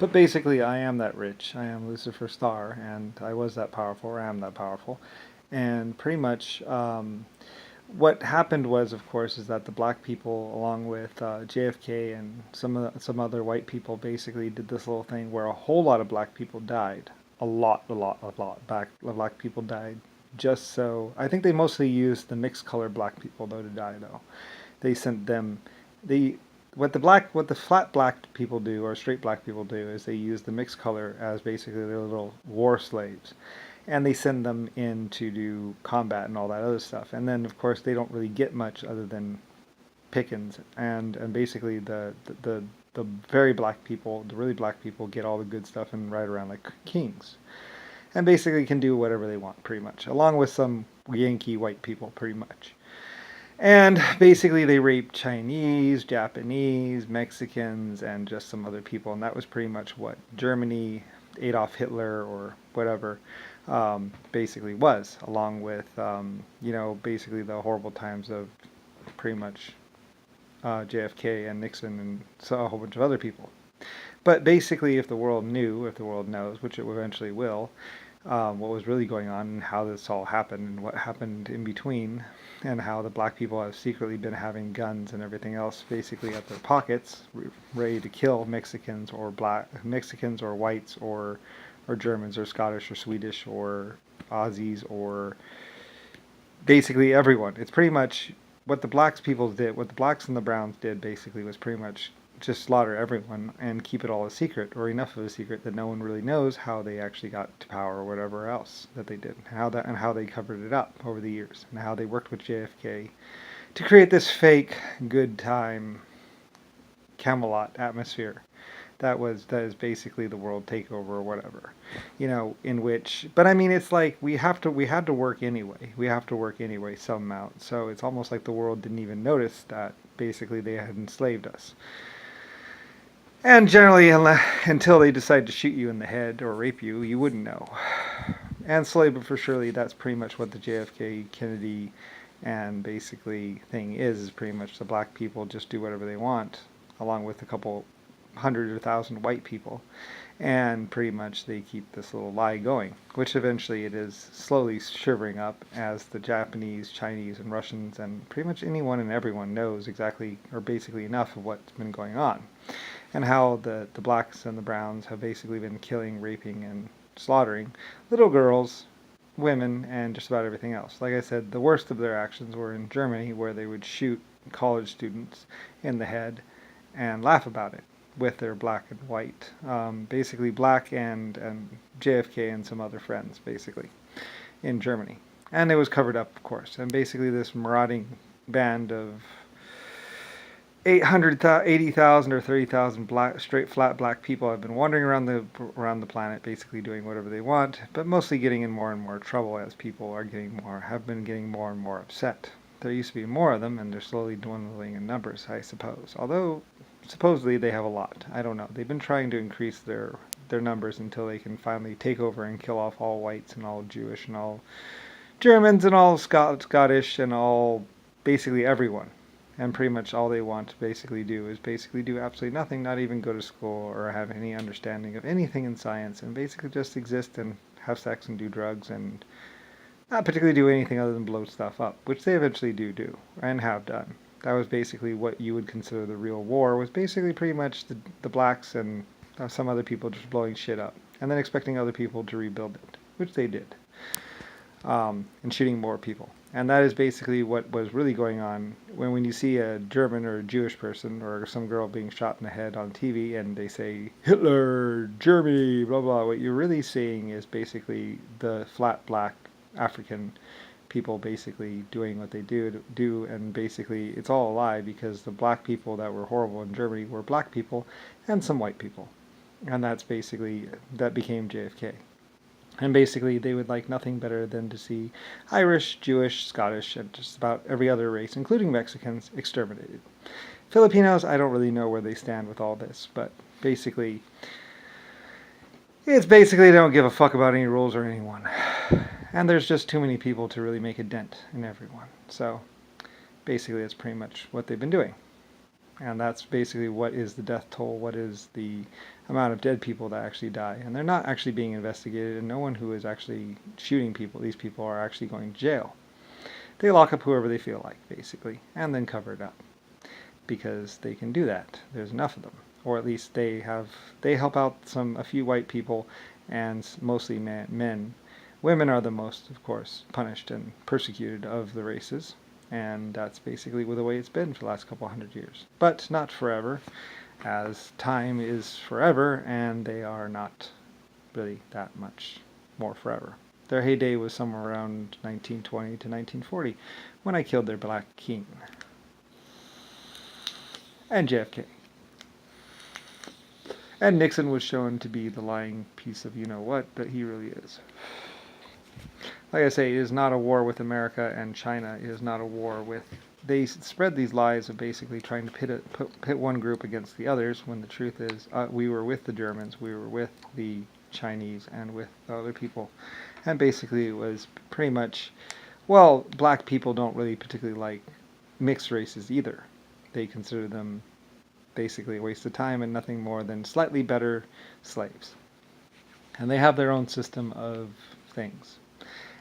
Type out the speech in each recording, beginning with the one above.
But basically, I am that rich. I am Lucifer Star, and I was that powerful, or I am that powerful. And pretty much, what happened was, of course, is that the black people, along with JFK and some other white people, basically did this little thing where a whole lot of black people died. A lot. Black people died. Just so I think they mostly used the mixed color black people though to die though. They sent them. They what the flat black people do or straight black people do is they use the mixed color as basically their little war slaves, and they send them in to do combat and all that other stuff. And then of course they don't really get much other than pickings, and basically the very black people, the really black people, get all the good stuff and ride around like kings, and basically can do whatever they want pretty much, along with some Yankee white people pretty much. And basically, they raped Chinese, Japanese, Mexicans, and just some other people. And that was pretty much what Germany, Adolf Hitler, or whatever, basically was, along with, basically the horrible times of pretty much JFK and Nixon and so a whole bunch of other people. But basically, if the world knew, if the world knows, which it eventually will, what was really going on and how this all happened and what happened in between, and how the black people have secretly been having guns and everything else basically at their pockets, ready to kill Mexicans or whites or Germans or Scottish or Swedish or Aussies or basically everyone. It's pretty much what the what the blacks and the browns did basically was pretty much just slaughter everyone and keep it all a secret, or enough of a secret that no one really knows how they actually got to power or whatever else that they did, and how they covered it up over the years, and how they worked with JFK to create this fake good time Camelot atmosphere that is basically the world takeover or whatever, in which, but I mean, it's like we had to work anyway. We have to work anyway some amount. So it's almost like the world didn't even notice that basically they had enslaved us. And generally, until they decide to shoot you in the head or rape you, you wouldn't know. And slowly but for surely, that's pretty much what the JFK Kennedy and basically thing is pretty much the black people just do whatever they want, along with a couple hundred or thousand white people, and pretty much they keep this little lie going, which eventually it is slowly shivering up as the Japanese, Chinese, and Russians, and pretty much anyone and everyone knows exactly or basically enough of what's been going on, and how the blacks and the browns have basically been killing, raping, and slaughtering little girls, women, and just about everything else. Like I said, the worst of their actions were in Germany, where they would shoot college students in the head and laugh about it with their black and white, basically black and JFK and some other friends, basically, in Germany. And it was covered up, of course. And basically this marauding band of 80,000 or 30,000 straight flat black people have been wandering around the planet, basically doing whatever they want, but mostly getting in more and more trouble as people have been getting more and more upset. There used to be more of them, and they're slowly dwindling in numbers, I suppose. Although supposedly they have a lot. I don't know. They've been trying to increase their numbers until they can finally take over and kill off all whites and all Jewish and all Germans and all Scottish and all basically everyone. And pretty much all they want to basically do is basically do absolutely nothing, not even go to school or have any understanding of anything in science, and basically just exist and have sex and do drugs and not particularly do anything other than blow stuff up, which they eventually do and have done. That was basically what you would consider the real war, was basically pretty much the blacks and some other people just blowing shit up and then expecting other people to rebuild it, which they did, and shooting more people. And that is basically what was really going on when you see a German or a Jewish person or some girl being shot in the head on TV and they say, Hitler, Germany, blah, blah. What you're really seeing is basically the flat black African people basically doing what they do, and basically it's all a lie, because the black people that were horrible in Germany were black people and some white people. And that became JFK. And basically, they would like nothing better than to see Irish, Jewish, Scottish, and just about every other race, including Mexicans, exterminated. Filipinos, I don't really know where they stand with all this, but basically, they don't give a fuck about any rules or anyone. And there's just too many people to really make a dent in everyone. So, basically, that's pretty much what they've been doing. And that's basically what is the death toll, what is the amount of dead people that actually die. And they're not actually being investigated, and no one who is actually shooting people, these people are actually going to jail. They lock up whoever they feel like, basically, and then cover it up. Because they can do that. There's enough of them. Or at least they help out a few white people, and mostly men. Women are the most, of course, punished and persecuted of the races. And that's basically the way it's been for the last couple hundred years. But not forever, as time is forever, and they are not really that much more forever. Their heyday was somewhere around 1920 to 1940, when I killed their black king. And JFK. And Nixon was shown to be the lying piece of you-know-what that he really is. Like I say, it is not a war with America and China. It is not a war with... They spread these lies of basically trying to pit one group against the others, when the truth is we were with the Germans, we were with the Chinese, and with the other people. And basically it was pretty much... Well, black people don't really particularly like mixed races either. They consider them basically a waste of time and nothing more than slightly better slaves. And they have their own system of things.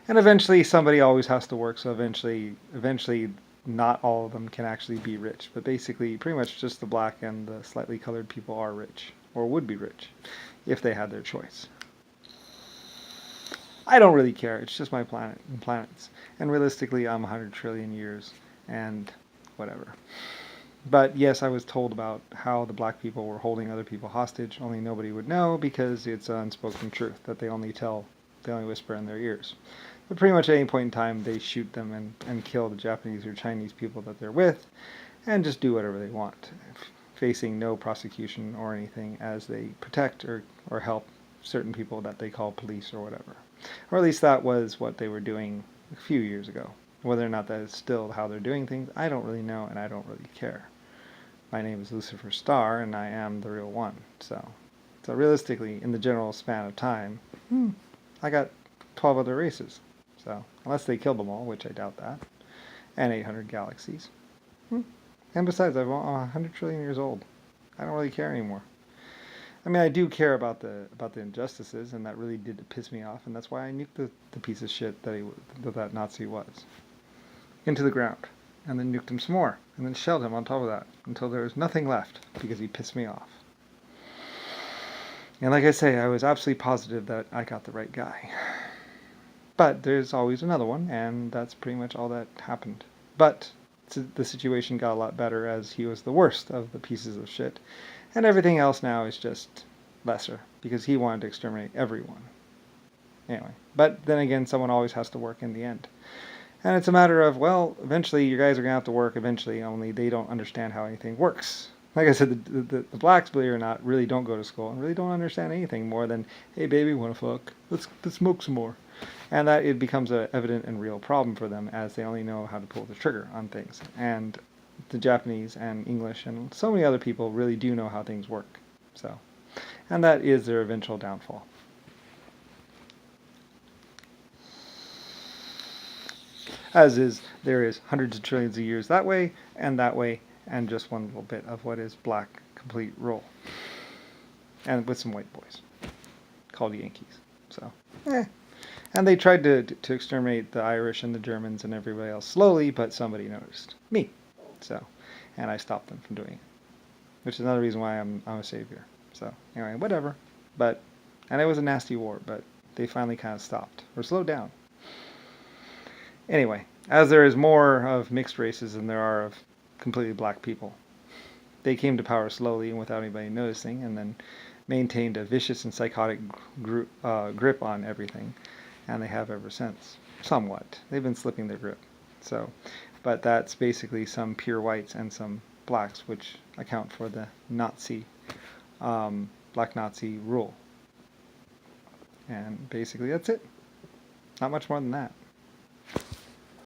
And eventually somebody always has to work, so eventually not all of them can actually be rich. But basically, pretty much just the black and the slightly colored people are rich, or would be rich, if they had their choice. I don't really care, it's just my planet and planets. And realistically, I'm 100 trillion years, and whatever. But yes, I was told about how the black people were holding other people hostage, only nobody would know because it's unspoken truth that they only whisper in their ears. But pretty much at any point in time, they shoot them and kill the Japanese or Chinese people that they're with, and just do whatever they want, facing no prosecution or anything as they protect or help certain people that they call police or whatever. Or at least that was what they were doing a few years ago. Whether or not that is still how they're doing things, I don't really know, and I don't really care. My name is Lucifer Star, and I am the real one. So realistically, in the general span of time, I got 12 other races. So, unless they killed them all, which I doubt that, and 800 galaxies. And besides, I'm 100 trillion years old. I don't really care anymore. I mean, I do care about the injustices, and that really did piss me off, and that's why I nuked the piece of shit that Nazi was into the ground, and then nuked him some more, and then shelled him on top of that until there was nothing left because he pissed me off. And like I say, I was absolutely positive that I got the right guy. But there's always another one, and that's pretty much all that happened. But the situation got a lot better as he was the worst of the pieces of shit, and everything else now is just lesser, because he wanted to exterminate everyone. Anyway, but then again, someone always has to work in the end. And it's a matter of, well, eventually you guys are going to have to work eventually, only they don't understand how anything works. Like I said, the blacks, believe it or not, really don't go to school and really don't understand anything more than, hey baby, wanna fuck? Let's smoke some more. And that it becomes an evident and real problem for them, as they only know how to pull the trigger on things. And the Japanese and English and so many other people really do know how things work. So, and that is their eventual downfall. As is, there is hundreds of trillions of years that way, and just one little bit of what is black complete rule. And with some white boys, called Yankees. So, And they tried to exterminate the Irish and the Germans and everybody else slowly, but somebody noticed. Me. So, and I stopped them from doing it. Which is another reason why I'm a savior. So, anyway, whatever. And it was a nasty war, but they finally kind of stopped. Or slowed down. Anyway, as there is more of mixed races than there are of completely black people, they came to power slowly and without anybody noticing, and then maintained a vicious and psychotic grip on everything. And they have ever since. Somewhat. They've been slipping their grip. So, but that's basically some pure whites and some blacks, which account for the Nazi, black Nazi rule. And basically that's it. Not much more than that.